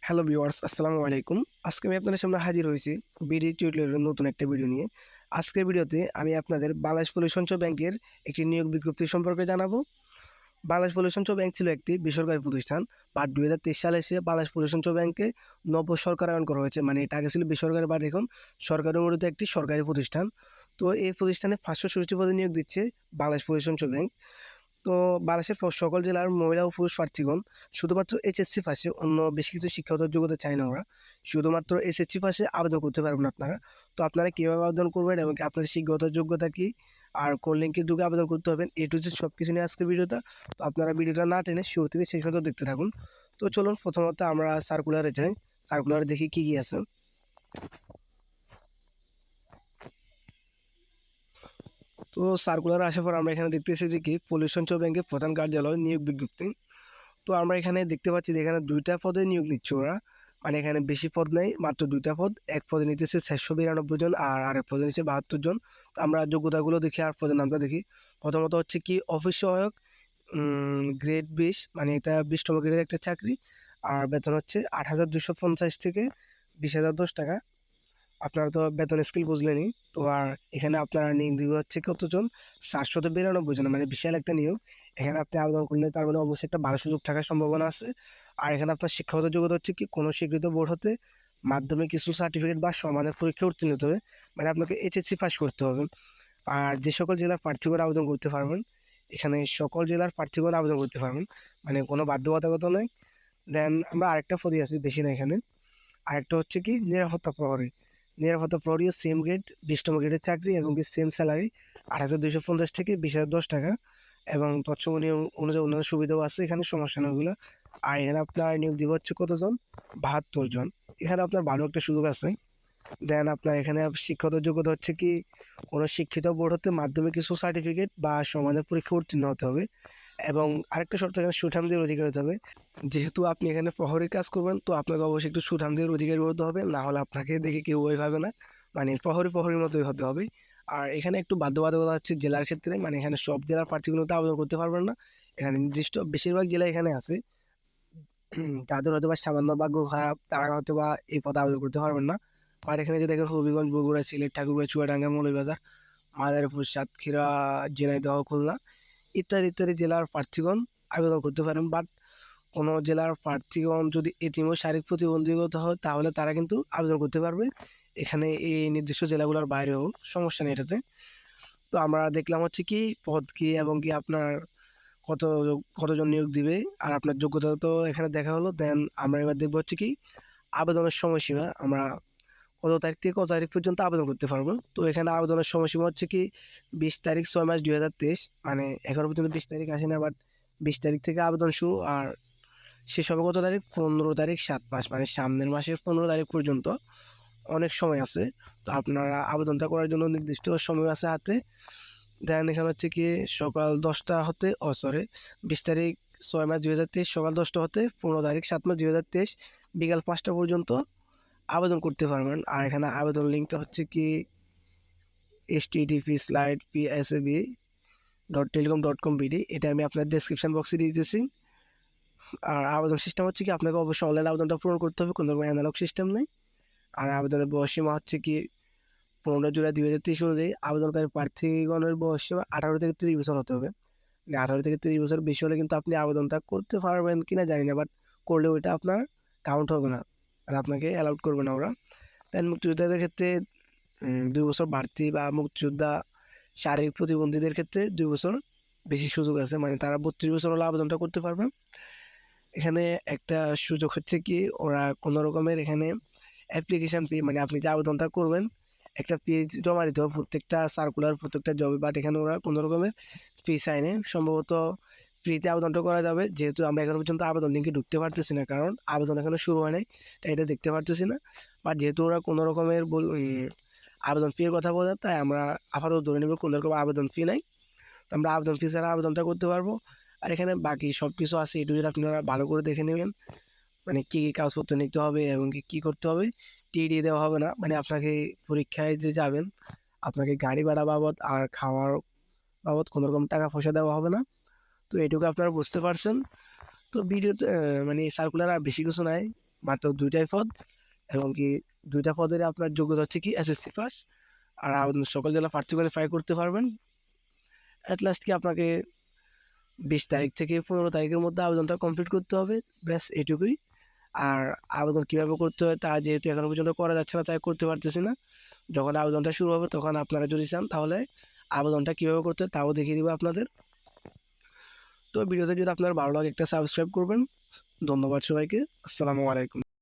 Hello viewers, আসসালামু আলাইকুম। আজকে আমি আপনাদের সামনে হাজির হয়েছি বিডি টিউটোরিয়ালের নতুন একটা ভিডিও নিয়ে। আজকের ভিডিওতে আমি আপনাদের বাংলাদেশ পল্লী সঞ্চয় ব্যাংকের একটি নিয়োগ বিজ্ঞপ্তি সম্পর্কে জানাবো। বাংলাদেশ পল্লী সঞ্চয় ব্যাংক ছিল একটি বেসরকারি প্রতিষ্ঠান, বাট 2023 সালে এসে বাংলাদেশ পল্লী সঞ্চয় ব্যাংকে নব্য সরকারায়ন করা হয়েছে। মানে এটা আগে ছিল বেসরকারি, বাট এখন সরকারি অনুমোদিত একটি সরকারি প্রতিষ্ঠান। তো এই প্রতিষ্ঠানে 560 পদে নিয়োগ দিচ্ছে বাংলাদেশ পল্লী সঞ্চয় ব্যাংক। তো বাংলাদেশের সকল জেলার মহিলা ও পুরুষ প্রার্থীগণ শুধুমাত্র এইচএসসি পাশে, অন্য বেশি কিছু শিক্ষাগত যোগ্যতা চায় না ওরা। শুধুমাত্র এইচএসসি পাশে আবেদন করতে পারবেন আপনারা। তো আপনারা কীভাবে আবেদন করবেন এবং আপনাদের শিক্ষাগত যোগ্যতা কী, আর কোন লিঙ্কে ঢুকে আবেদন করতে হবেন, এ টু জেড সব কিছু নিয়ে আজকের ভিডিওটা। তো আপনারা ভিডিওটা না টেনে শুরু থেকে শেষ পর্যন্ত দেখতে থাকুন। তো চলুন প্রথমত আমরা সার্কুলারে যাই। সার্কুলারে দেখি কী কী আছে। তো সার্কুলার আসার পর আমরা এখানে দেখতেছি যে কি পল্লী সঞ্চয় ব্যাংকের প্রধান কার্যালয় নিয়োগ বিজ্ঞপ্তি। তো আমরা এখানে দেখতে পাচ্ছি যে এখানে 2টা পদে নিয়োগ নিচ্ছে ওরা। মানে এখানে বেশি পদ নেই, মাত্র 2টা পদ। এক পদে নিতেছে 492 জন আর আরেক পদে নিচ্ছে 72 জন। তো আমরা যোগ্যতাগুলো দেখি আর পদের নামটা দেখি। প্রথমত হচ্ছে কি অফিস সহায়ক, গ্রেড 20, মানে এটা 20তম গ্রেডের একটা চাকরি। আর বেতন হচ্ছে 8,250 থেকে 20,010 টাকা। আপনারা তো বেতন স্কেল বুঝলেনই। তো আর এখানে আপনারা নিয়োগ দিবে হচ্ছে কতজন? 492 জন, মানে বিশাল একটা নিয়োগ। এখানে আপনি আবেদন করলে তার মানে অবশ্যই একটা ভালো সুযোগ থাকার সম্ভাবনা আছে। আর এখানে আপনার শিক্ষাগত যোগ্যতা হচ্ছে কি কোনো স্বীকৃত বোর্ড হতে মাধ্যমিক কিছু সার্টিফিকেট বা সমানের পরীক্ষা উত্তীর্ণ হতে হবে। মানে আপনাকে এইচএসসি পাস করতে হবে। আর যে সকল জেলার প্রার্থীগণ আবেদন করতে পারবেন, এখানে সকল জেলার প্রার্থীগণ আবেদন করতে পারবেন, মানে কোনো বাধ্যবাধকতা নেই। দেন আমরা আরেকটা পদে আছি, বেশি না এখানে। আরেকটা হচ্ছে কি নিরাপত্তা প্রহরী। নিরাপত্তা প্রহরীও সেম গ্রেড, 20তম গ্রেডের চাকরি এবং কি সেম স্যালারি 8,250 থেকে 20,010 টাকা। এবং তৎসম নিয়ম অনুযায়ী অন্যান্য সুবিধাও আছে, এখানে সমস্যা নেই ওগুলো। আর এখানে আপনার নিয়োগ দিব হচ্ছে কতজন? 72 জন। এখানে আপনার ভালো একটা সুযোগ আছে। দেন আপনার এখানে শিক্ষাগত যোগ্যতা হচ্ছে কি কোনো শিক্ষিত বোর্ড হতে মাধ্যমিক কিছু সার্টিফিকেট বা সমানের পরীক্ষা উত্তীর্ণ হতে হবে। এবং আরেকটা শর্ত, এখানে সুঠামদের অধিকার হতে হবে। যেহেতু আপনি এখানে প্রহরীর কাজ করবেন, তো আপনাকে অবশ্যই একটু সুঠামদের অধিকারী হতে হবে, না হলে আপনাকে দেখে কেউ ওইভাবে না, মানে প্রহরীর মতোই হতে হবে। আর এখানে একটু বাধ্যবাধকতা হচ্ছে জেলার ক্ষেত্রে, মানে এখানে সব জেলার প্রার্থীগুলো তো আবেদন করতে পারবেন না। এখানে নির্দিষ্ট বেশিরভাগ জেলা এখানে আছে। তাদের হয়তো বা সামান্য ভাগ্য খারাপ, তারা হয়তো বা এই পদে আবেদন করতে পারবেন না। আর এখানে যে দেখেন হবিগঞ্জ, বগুড়া, সিলেট, ঠাকুরগাঁও, চুয়াডাঙ্গা, মৌলভীবাজার, মাদারীপুর, সাতক্ষীরা, ঝিনাইদহ, খুলনা ইত্যাদি ইত্যাদি জেলার প্রার্থীগণ আবেদন করতে পারেন। বাট কোনো জেলার প্রার্থীগণ যদি এতিম ও শারীরিক প্রতিবন্ধকতা হয়, তাহলে তারা কিন্তু আবেদন করতে পারবে। এখানে এই নির্দিষ্ট জেলাগুলোর বাইরেও সমস্যা নেই এটাতে। তো আমরা দেখলাম হচ্ছে কি পদ কি এবং কি আপনার কত কতজন নিয়োগ দিবে আর আপনার যোগ্যতা তো এখানে দেখা হলো। দেন আমরা এবার দেখবো হচ্ছে কি আবেদনের সময়সীমা। আমরা কত তারিখ থেকে কত তারিখ পর্যন্ত আবেদন করতে পারবো। তো এখানে আবেদনের সময়সীমা হচ্ছে কি 20 তারিখ 6 মাস 2023, মানে এখনো পর্যন্ত 20 তারিখ আসে না, বাট 20 তারিখ থেকে আবেদন শুরু। আর শেষ হবে কত তারিখ? 15 তারিখ 7 মাস, মানে সামনের মাসের 15 তারিখ পর্যন্ত অনেক সময় আছে। তো আপনারা আবেদনটা করার জন্য নির্দিষ্ট সময় আছে হাতে। দেন এখানে হচ্ছে কি সকাল 10টা হতে 20 তারিখ 6 মাস 2023 সকাল 10টা হতে 15 তারিখ 7 মাস 2023 বিকাল 5টা পর্যন্ত আবেদন করতে পারবেন। আর এখানে আবেদন লিঙ্কটা হচ্ছে কি http://psab.telecom.com.bd, এটা আমি আপনার ডেসক্রিপশন বক্সে দিয়ে দিতেছি। আর আবেদন সিস্টেম হচ্ছে কি আপনাকে অবশ্যই অনলাইন আবেদনটা পূরণ করতে হবে, কোনো রকম অ্যানালগ সিস্টেম নেই। আর আবেদনের বয়সসীমা হচ্ছে কি 15 জুলাই 2023 অনুযায়ী আবেদনকারী প্রার্থীগণের বয়সসীমা 18 থেকে 30 বছর হতে হবে। মানে 18 থেকে 30 বছর বেশি হলে কিন্তু আপনি আবেদনটা করতে পারবেন কিনা জানি না, বাট করলে ওইটা আপনার কাউন্ট হবে না, আর আপনাকে অ্যালাউড করবে না ওরা। দেন মুক্তিযোদ্ধাদের ক্ষেত্রে 2 বছর বাড়তি, বা মুক্তিযোদ্ধা শারীরিক প্রতিবন্ধীদের ক্ষেত্রে 2 বছর বেশি সুযোগ আছে, মানে তারা 32 বছর হলে আবেদনটা করতে পারবে। এখানে একটা সুযোগ হচ্ছে কি ওরা কোনো রকমের এখানে অ্যাপ্লিকেশন ফি, মানে আপনি যে আবেদনটা করবেন একটা ফি জমা দিতে হবে প্রত্যেকটা সার্কুলার, প্রত্যেকটা জবে। বাট এখানে ওরা কোনো রকমের ফি চায়নি, সম্ভবত ফ্রিতে আবেদনটা করা যাবে। যেহেতু আমরা এখনো পর্যন্ত আবেদন লিঙ্কে ঢুকতে পারতেছি না, কারণ আবেদন এখনো শুরু হয় নাই, তাই এটা দেখতে পারতেছি না। বাট যেহেতু ওরা কোনো রকমের আবেদন ফির কথা বলে, তাই আমরা আপাতত ধরে নেব কোনো রকম আবেদন ফি নাই। তো আমরা আবেদন ফি ছাড়া আবেদনটা করতে পারবো। আর এখানে বাকি সব কিছু আছে, এটু যদি আপনারা ভালো করে দেখে নেবেন, মানে কী কী কাগজপত্র নিতে হবে এবং কী করতে হবে। টিডি দেওয়া হবে না, মানে আপনাকে পরীক্ষায় যে যাবেন আপনাকে গাড়ি ভাড়া বাবদ আর খাওয়ার বাবদ কোনো রকম টাকা পয়সা দেওয়া হবে না। তো এটুকু আপনারা বুঝতে পারছেন। তো ভিডিওতে মানে সার্কুলার আর বেশি কিছু নাই, মাত্র 2টাই পদ, এবং কি 2টা পদের আপনার যোগ্যতা হচ্ছে কি এসএসসি পাস। আর আবেদন সকল জেলা প্রার্থী কোয়ালিফাই করতে পারবেন। অ্যাট লাস্ট কি আপনাকে 20 তারিখ থেকে 15 তারিখের মধ্যে আবেদনটা কমপ্লিট করতে হবে, ব্যাস এটুকুই। আর আবেদন কীভাবে করতে হয় তা যেহেতু এখনো পর্যন্ত করা যাচ্ছে না, তাই করতে পারতেছি না। যখন আবেদনটা শুরু হবে তখন আপনারা যদি চান তাহলে আবেদনটা কীভাবে করতে হয় তাও দেখিয়ে দেবো আপনাদের। তো ভিডিওতে যদি আপনার ভালো লাগে একটা সাবস্ক্রাইব করবেন। ধন্যবাদ সবাইকে। আসসালামু আলাইকুম।